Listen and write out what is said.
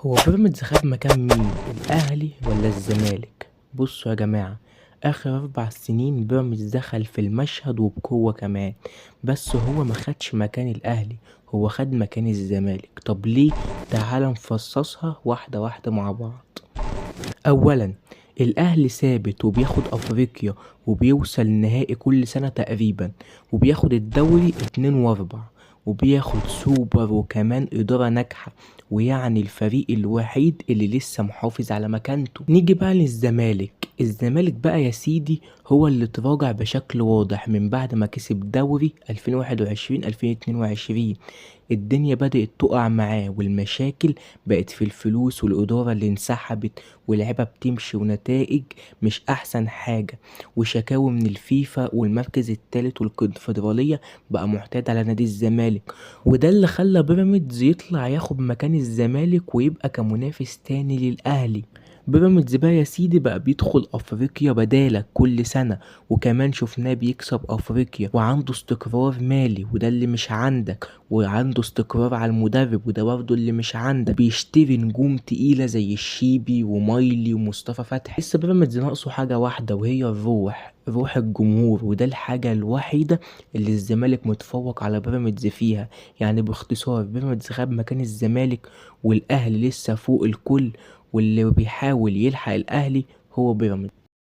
هو بيراميدز خد مكان مين؟ الأهلي ولا الزمالك؟ بصوا يا جماعة، آخر 4 سنين بيراميدز دخل في المشهد وبقوة كمان، بس هو ما خدش مكان الأهلي، هو خد مكان الزمالك. طب ليه؟ تعال نفصصها واحدة واحدة مع بعض. أولا، الأهلي ثابت وبياخد أفريقيا وبيوصل النهائي كل سنة تقريبا، وبياخد الدوري 2 و4، وبياخد سوبر وكمان إدارة ناجحة، ويعني الفريق الوحيد اللي لسه محافظ على مكانته. نيجي بقى للزمالك. الزمالك بقى يا سيدي هو اللي تراجع بشكل واضح من بعد ما كسب دوري 2021 2022. الدنيا بدأت تقع معاه، والمشاكل بقت في الفلوس والإدارة اللي انسحبت، ولعبة بتمشي ونتائج مش أحسن حاجة، وشكاوي من الفيفا، والمركز التالت والكونفدرالية بقى معتاد على نادي الزمالك، وده اللي خلى بيراميدز يطلع ياخد مكان الزمالك ويبقى كمنافس تاني للأهلي. بيراميدز بقى يا سيدي بقى بيدخل افريقيا بدالك كل سنة، وكمان شفناه بيكسب افريقيا، وعنده استقرار مالي وده اللي مش عندك، وعنده استقرار على المدرب وده برضه اللي مش عندك، بيشتري نجوم تقيلة زي الشيبي ومايلي ومصطفى فتحي. لسه بيراميدز ناقصه حاجة واحدة، وهي روح الجمهور، وده الحاجة الوحيدة اللي الزمالك متفوق على بيراميدز فيها. يعني باختصار بيراميدز خد مكان الزمالك، والاهلي لسه فوق الكل، واللي بيحاول يلحق الاهلي هو بيراميدز.